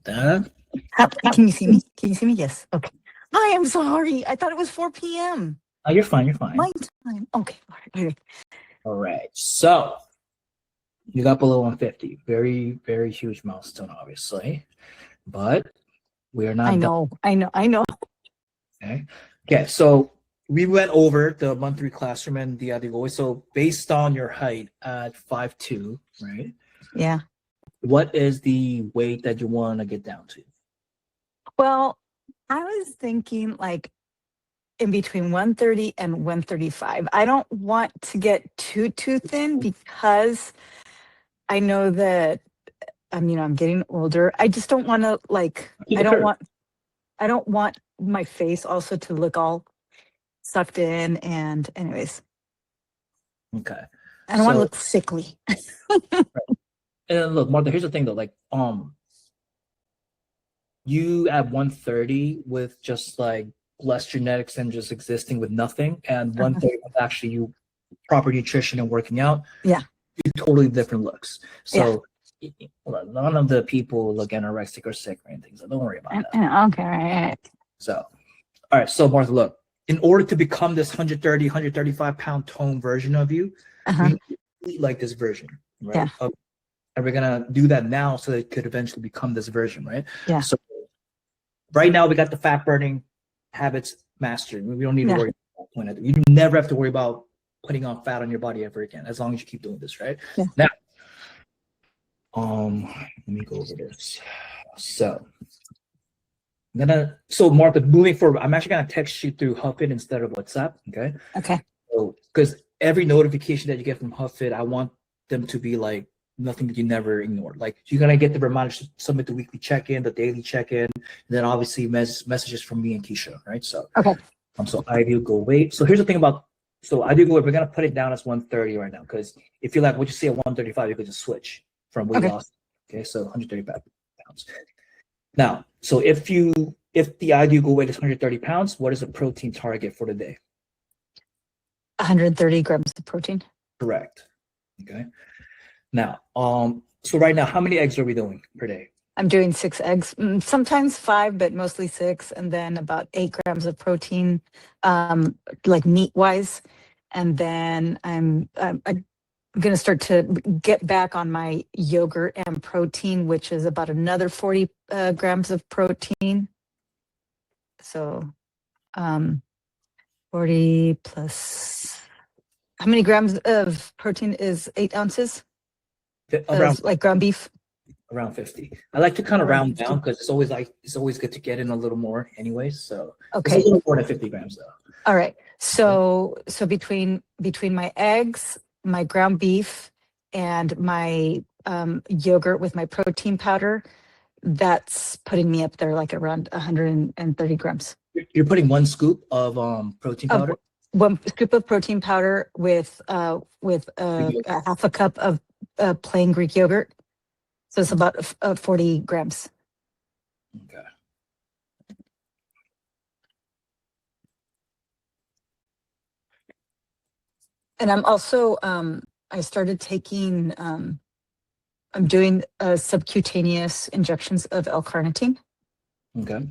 Martha. Can you see me? Can you see me? Yes. Okay. Hi, I'm sorry. I thought it was 4 p.m. Oh, you're fine. You're fine. My time. Okay. All right. Okay. All right. So you got below 150. Very, very huge milestone, obviously. But we are not I done. know. I know. I know. Okay. Okay. So we went over the monthly classroom and the other goal. So based on your height at 5'2", right? Yeah. What is the weight that you want to get down to? Well, I was thinking like in between 130 and 135. I don't want to get too thin because I know that I'm getting older. I just don't want to like I don't want my face also to look all sucked in and anyways. Okay. I don't want to So- look sickly. And look, Martha, here's the thing though. Like, you at 130 with just like less genetics and just existing with nothing, and 130 with actually you proper nutrition and working out. Yeah. Two totally different looks. So look, none of the people look anorexic or sick or anything. So don't worry about that. Okay, right. So, all right. So Martha, look, in order to become this 130, 135 pound tone version of you, you need to eat like this version, right? Yeah. And we're gonna do that now so that it could eventually become this version, right? Yeah. So right now we got the fat burning habits mastered. We don't need to worry about that point. You never have to worry about putting on fat on your body ever again, as long as you keep doing this, right? Yeah. Now, let me go over this. So Martha, moving forward, I'm actually gonna text you through Hubfit instead of WhatsApp. Okay. Okay. So because every notification that you get from Hubfit, I want them to be like nothing that you never ignored. Like you're gonna get the reminder to submit the weekly check-in, the daily check-in, and then obviously messages from me and Keisha, right? So Okay. So ideal goal weight. So here's the thing about ideal goal weight. We're gonna put it down as 130 right now because if you like what you see at 135, you could just switch from weight loss. Okay, so 135 pounds. Now, so if the ideal goal weight is 130 pounds, what is the protein target for the day? 130 grams of protein. Correct. Okay. Now, so right now, how many eggs are we doing per day? I'm doing 6 eggs, sometimes 5, but mostly 6, and then about 8 grams of protein, like meat wise. And then I'm going to start to get back on my yogurt and protein, which is about another 40 grams of protein. So 40 plus, how many grams of protein is 8 ounces? Around like ground beef. Around 50. I like to kind of round down because it's always good to get in a little more anyways. So okay, it's a little more than 50 grams though. All right. So between my eggs, my ground beef, and my yogurt with my protein powder, that's putting me up there like around 130 grams. You're putting 1 scoop of protein powder? 1 scoop of protein powder with a half a cup of plain Greek yogurt. So it's about 40 grams. Okay. And I'm also, I started taking, I'm doing subcutaneous injections of L-carnitine. Okay.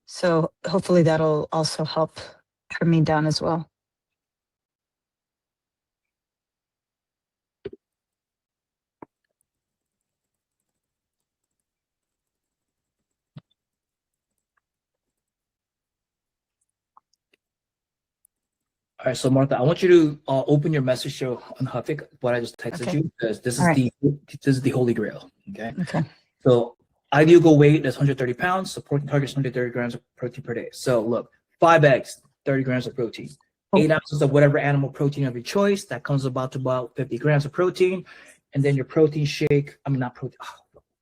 So hopefully that'll also help trim me down as well. All right, so Martha, I want you to open your message show on Huffic, what I just texted you, because this is the holy grail. Okay. Okay. So ideal goal weight is 130 pounds. So protein target is 130 grams of protein per day. So look, 5 eggs, 30 grams of protein, 8 ounces of whatever animal protein of your choice. That comes about to about 50 grams of protein, and then your protein shake. I mean, not protein.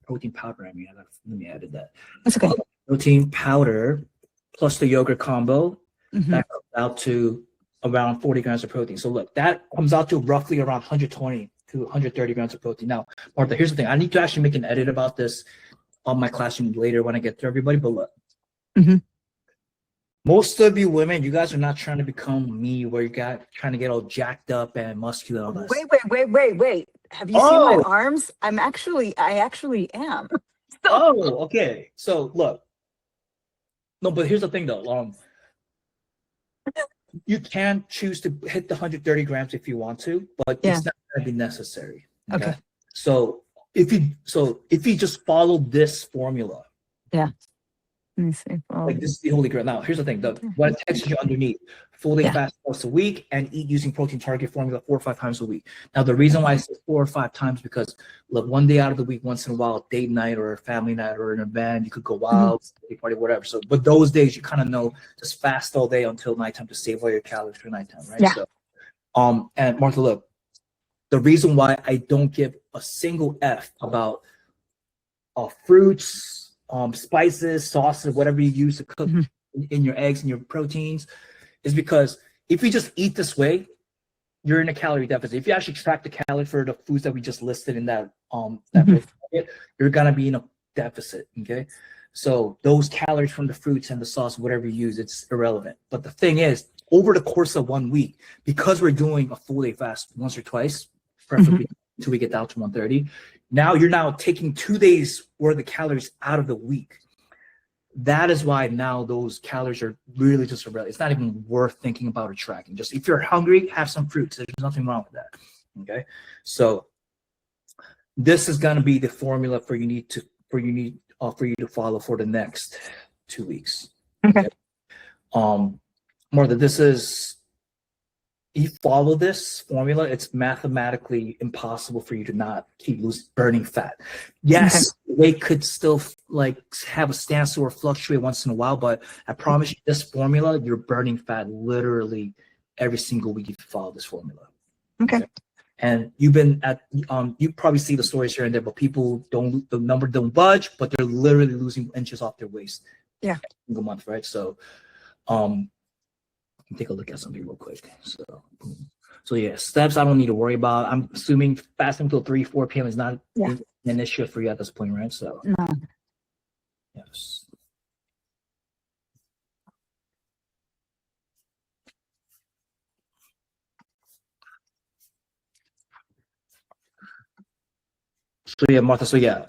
Protein powder. I mean, let me add that. That's okay. Protein powder plus the yogurt combo. Mm-hmm. That comes out to around 40 grams of protein. So look, that comes out to roughly around 120 to 130 grams of protein. Now, Martha, here's the thing. I need to actually make an edit about this on my classroom later when I get to everybody. But look, most of you women, you guys are not trying to become me, where you got trying to get all jacked up and muscular. And all this. Wait. Have you seen my arms? I actually am. Oh, okay. So look, no, but here's the thing though. You can choose to hit the 130 grams if you want to, but Yeah. it's not going to be necessary. Okay. So if you just follow this formula, Let me see. Well, like this is the holy grail. Now, here's the thing: Okay. what it texts you underneath, full day Yeah. fast once a week, and eat using protein target formula 4 or 5 times a week. Now, the reason why I say 4 or 5 times because look, one day out of the week, once in a while, date night or a family night or an event, you could go out, party, whatever. So, but those days you kind of know just fast all day until nighttime to save all your calories for nighttime, right? Yeah. So, and Martha, look, the reason why I don't give a single F about fruits, spices, sauces, whatever you use to cook in your eggs and your proteins, is because if you just eat this way, you're in a calorie deficit. If you actually track the calories for the foods that we just listed in that you're gonna be in a deficit. Okay, so those calories from the fruits and the sauce, whatever you use, it's irrelevant. But the thing is, over the course of 1 week, because we're doing a full day fast once or twice, preferably until we get down to 130. Now you're now taking 2 days worth of calories out of the week. That is why now those calories are really just irrelevant. It's not even worth thinking about or tracking. Just if you're hungry, have some fruits. There's nothing wrong with that. Okay, so this is gonna be the formula for you to follow for the next 2 weeks. Okay. Martha, this is. You follow this formula, it's mathematically impossible for you to not keep burning fat. Yes, weight could still like have a standstill or fluctuate once in a while, but I promise you, this formula, you're burning fat literally every single week if you follow this formula. Okay. And you've been at, you probably see the stories here and there, but people the number don't budge, but they're literally losing inches off their waist. Yeah. Every single month, right? So, take a look at something real quick. So yeah, steps I don't need to worry about. I'm assuming fasting until 3-4 p.m. is not an issue for you at this point, right? So no. Yes. So yeah, Martha. So yeah,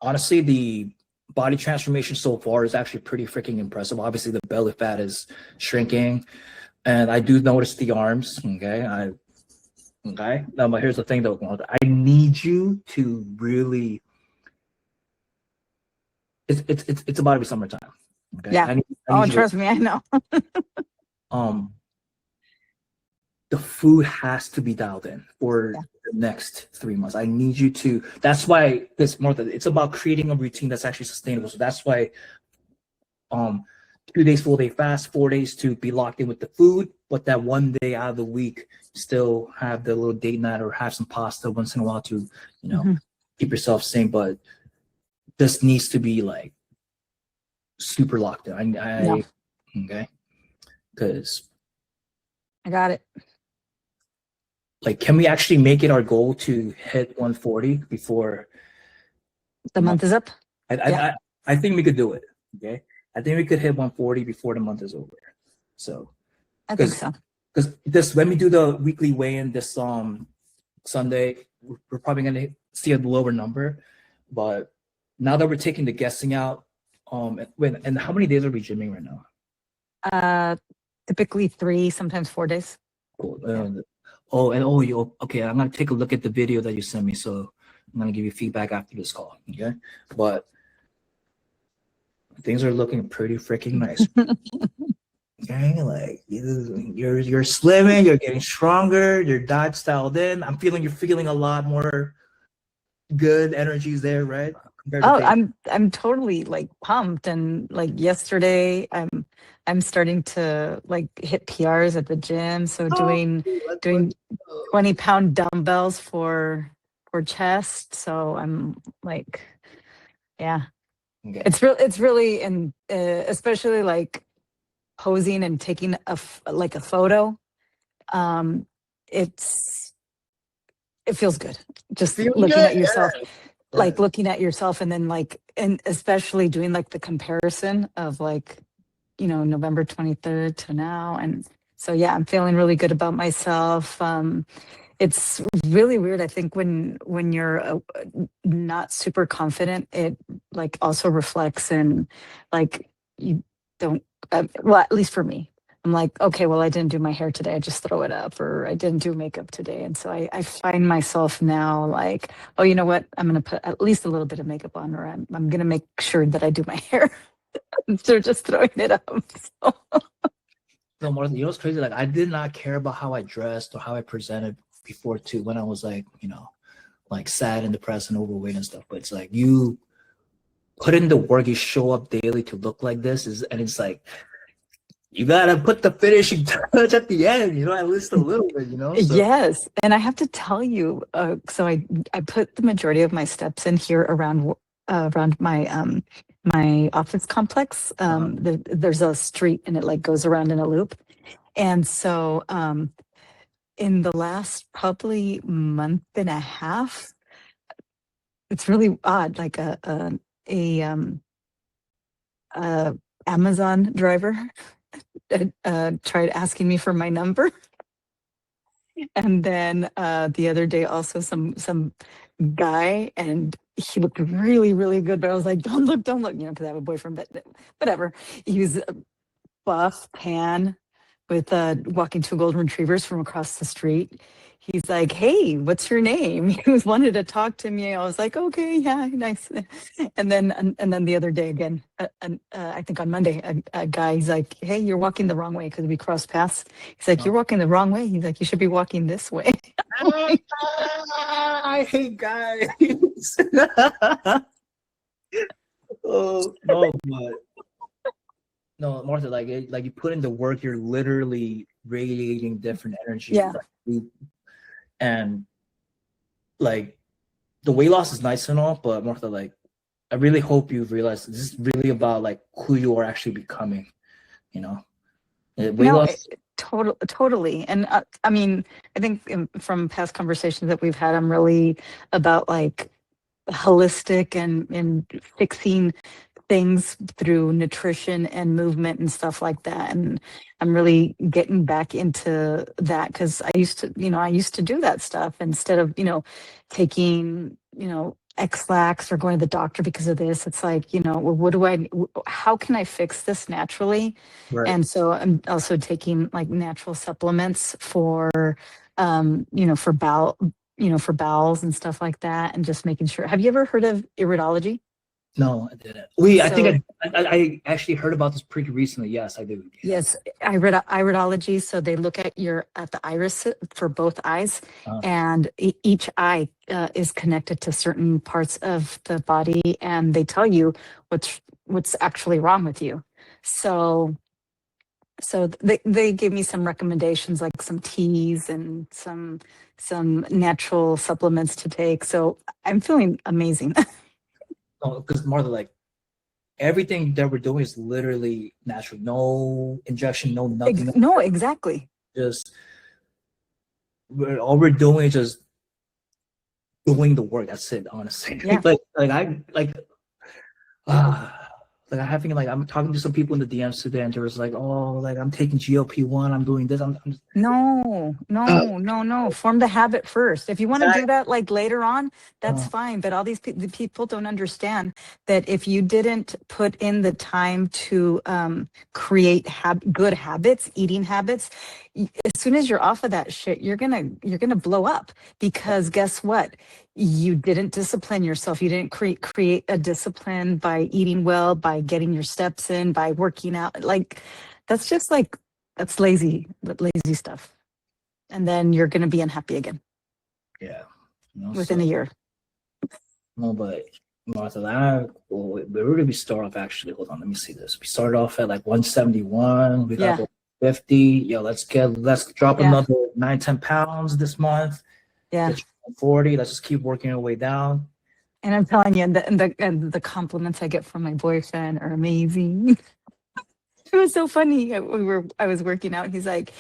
honestly, the body transformation so far is actually pretty freaking impressive. Obviously, the belly fat is shrinking, and I do notice the arms. Okay, Now, but here's the thing, though, Martha. I need you to really. It's about to be summertime. Okay. Yeah. I need you Trust me, I know. The food has to be dialed in for the next 3 months. I need you to. That's why this Martha. It's about creating a routine that's actually sustainable. So that's why, 2 days full day fast, 4 days to be locked in with the food, but that 1 day out of the week still have the little date night or have some pasta once in a while to, keep yourself sane. But this needs to be like super locked in. Okay, because I got it. like, can we actually make it our goal to hit 140 before the month is up? I think we could do it. Okay, I think we could hit 140 before the month is over. So I think so. Because this, when we do the weekly weigh-in this Sunday, we're probably gonna see a lower number. But now that we're taking the guessing out, and how many days are we gymming right now? Typically 3, sometimes 4 days. Cool. Okay. I'm gonna take a look at the video that you sent me. So I'm gonna give you feedback after this call. Okay, but things are looking pretty freaking nice. Okay, like you're slimming, you're getting stronger, your diet's dialed in. You're feeling a lot more good energies there, right? I'm totally like pumped, and like yesterday I'm starting to like hit PRs at the gym. So doing 20-pound dumbbells for chest. So I'm like, yeah, Okay. it's really, and especially like posing and taking a photo. It feels good just looking at yourself. Like looking at yourself, and then and especially doing like the comparison of like, November 23rd to now. And so, yeah, I'm feeling really good about myself. it's really weird. I think when you're not super confident, it like also reflects in like you don't. Well, at least for me, I'm like, okay, well, I didn't do my hair today. I just throw it up, or I didn't do makeup today, and so I find myself now like, oh, you know what? I'm gonna put at least a little bit of makeup on, or I'm gonna make sure that I do my hair instead of just throwing it up. So. No more. You know what's crazy? Like I did not care about how I dressed or how I presented before too. When I was like, like sad and depressed and overweight and stuff. But it's like you put in the work, you show up daily to look like this, and it's like you gotta put the finishing touch at the end. At least a little bit. So, Yes, and I have to tell you, so I put the majority of my steps in here around my office complex. There's a street and it like goes around in a loop, and so in the last probably month and a half, it's really odd. Like a Amazon driver tried asking me for my number. And then the other day, also some guy, and he looked really, really good. But I was like, don't look, because I have a boyfriend. But whatever. He was buff, tan, with walking two golden retrievers from across the street. He's like, hey, what's your name? He was wanted to talk to me. I was like, okay, yeah, nice. And then the other day again, I think on Monday, a guy, he's like, hey, you're walking the wrong way because we crossed paths. He's like, you're walking the wrong way. He's like, you should be walking this way. I hate guys. Oh no, but no, Martha, like you put in the work, you're literally radiating different energy. Yeah. And like the weight loss is nice and all, but Martha, like I really hope you realize this is really about like who you are actually becoming. Weight loss. Totally. And I mean, I think from past conversations that we've had, I'm really about like holistic and fixing things through nutrition and movement and stuff like that. And I'm really getting back into that because I used to do that stuff instead of, taking, X-Lax or going to the doctor because of this. It's like, well, how can I fix this naturally? Right. And so I'm also taking like natural supplements for, for for bowels and stuff like that. And just making sure. Have you ever heard of iridology? No, I didn't. I think I actually heard about this pretty recently. Yes, I do. Yes, iridology. So they look at the iris for both eyes, and each eye is connected to certain parts of the body, and they tell you what's actually wrong with you. So they gave me some recommendations, like some teas and some natural supplements to take. So I'm feeling amazing. Because more like everything that we're doing is literally natural. No injection, no nothing. No, exactly. Just all we're doing is just doing the work. That's it, honestly. Yeah. I'm having I'm talking to some people in the DMs today, and they're just like, oh, like I'm taking GLP-1, I'm doing this. No. Form the habit first. If you want to do that like later on, that's fine. But all the people don't understand that if you didn't put in the time to create good habits, eating habits, as soon as you're off of that shit, you're gonna blow up. Because guess what? You didn't discipline yourself. You didn't create a discipline by eating well, by getting your steps in, by working out. Like that's just like that's lazy stuff. And then you're gonna be unhappy again. Yeah. Within a year. No, but Martha, where did we start off actually? Hold on, let me see this. We started off at like 171. We got 50. Yo, let's drop another 9-10 pounds this month. Yeah. 40. Let's just keep working our way down. And I'm telling you, and the compliments I get from my boyfriend are amazing. It was so funny. I was working out. He's like,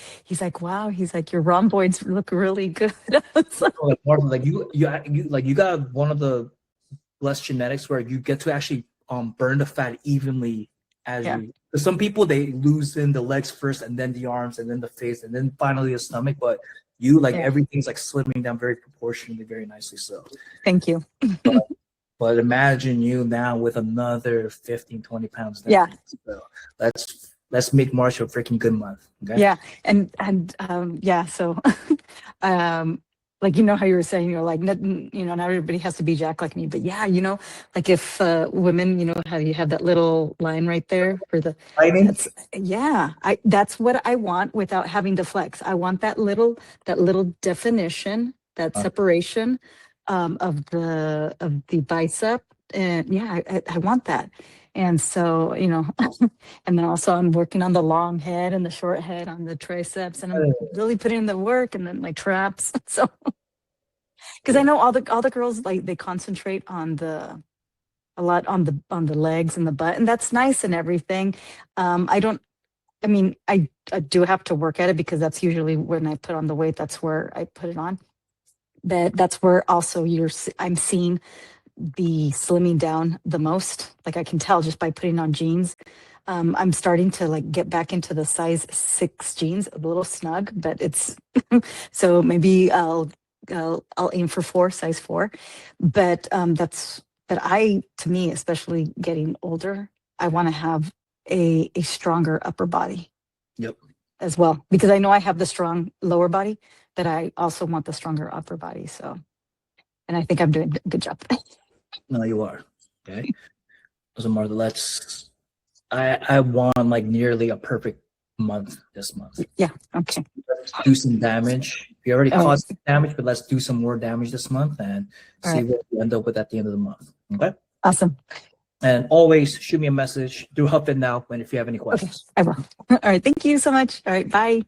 wow. He's like, your rhomboids look really good. Martin, like you got one of the blessed genetics where you get to actually burn the fat evenly as you. Some people they lose in the legs first, and then the arms, and then the face, and then finally the stomach. But You like Yeah. everything's like slimming down very proportionally, very nicely. So, Thank you. but imagine you now with another 15, 20 pounds down. Yeah. So let's make March a freaking good month. Okay. Yeah. And yeah, so like, you know how you were saying, you're like, not, you know, not everybody has to be Jack like me, but yeah, you know, like if women, you know how you have that little line right there for the, Lighting. that's, yeah, that's what I want without having to flex. I want that little definition, that separation of the bicep. And yeah, I want that. And so, you know, and then also I'm working on the long head and the short head on the triceps, and I'm really putting in the work, and then my traps. So, because I know all the girls, like, they concentrate on a lot on the legs and the butt, and that's nice and everything. I mean, I do have to work at it, because that's usually when I put on the weight, that's where I put it on. But that's where also I'm seeing the slimming down the most. Like, I can tell just by putting on jeans. I'm starting to like get back into the size 6 jeans, a little snug, but it's so maybe I'll aim for 4, size 4. But to me, especially getting older, I want to have a stronger upper body. Yep. As well, because I know I have the strong lower body, but I also want the stronger upper body. So, and I think I'm doing a good job. No, you are. Okay. So Martha, I want like nearly a perfect month this month. Yeah. Okay. Let's do some damage. We already Oh. caused some damage, but let's do some more damage this month and All see right. what we end up with at the end of the month. Okay. Awesome. And always shoot me a message through HubFit Now if you have any Okay. questions. I will. All right. Thank you so much. All right. Bye.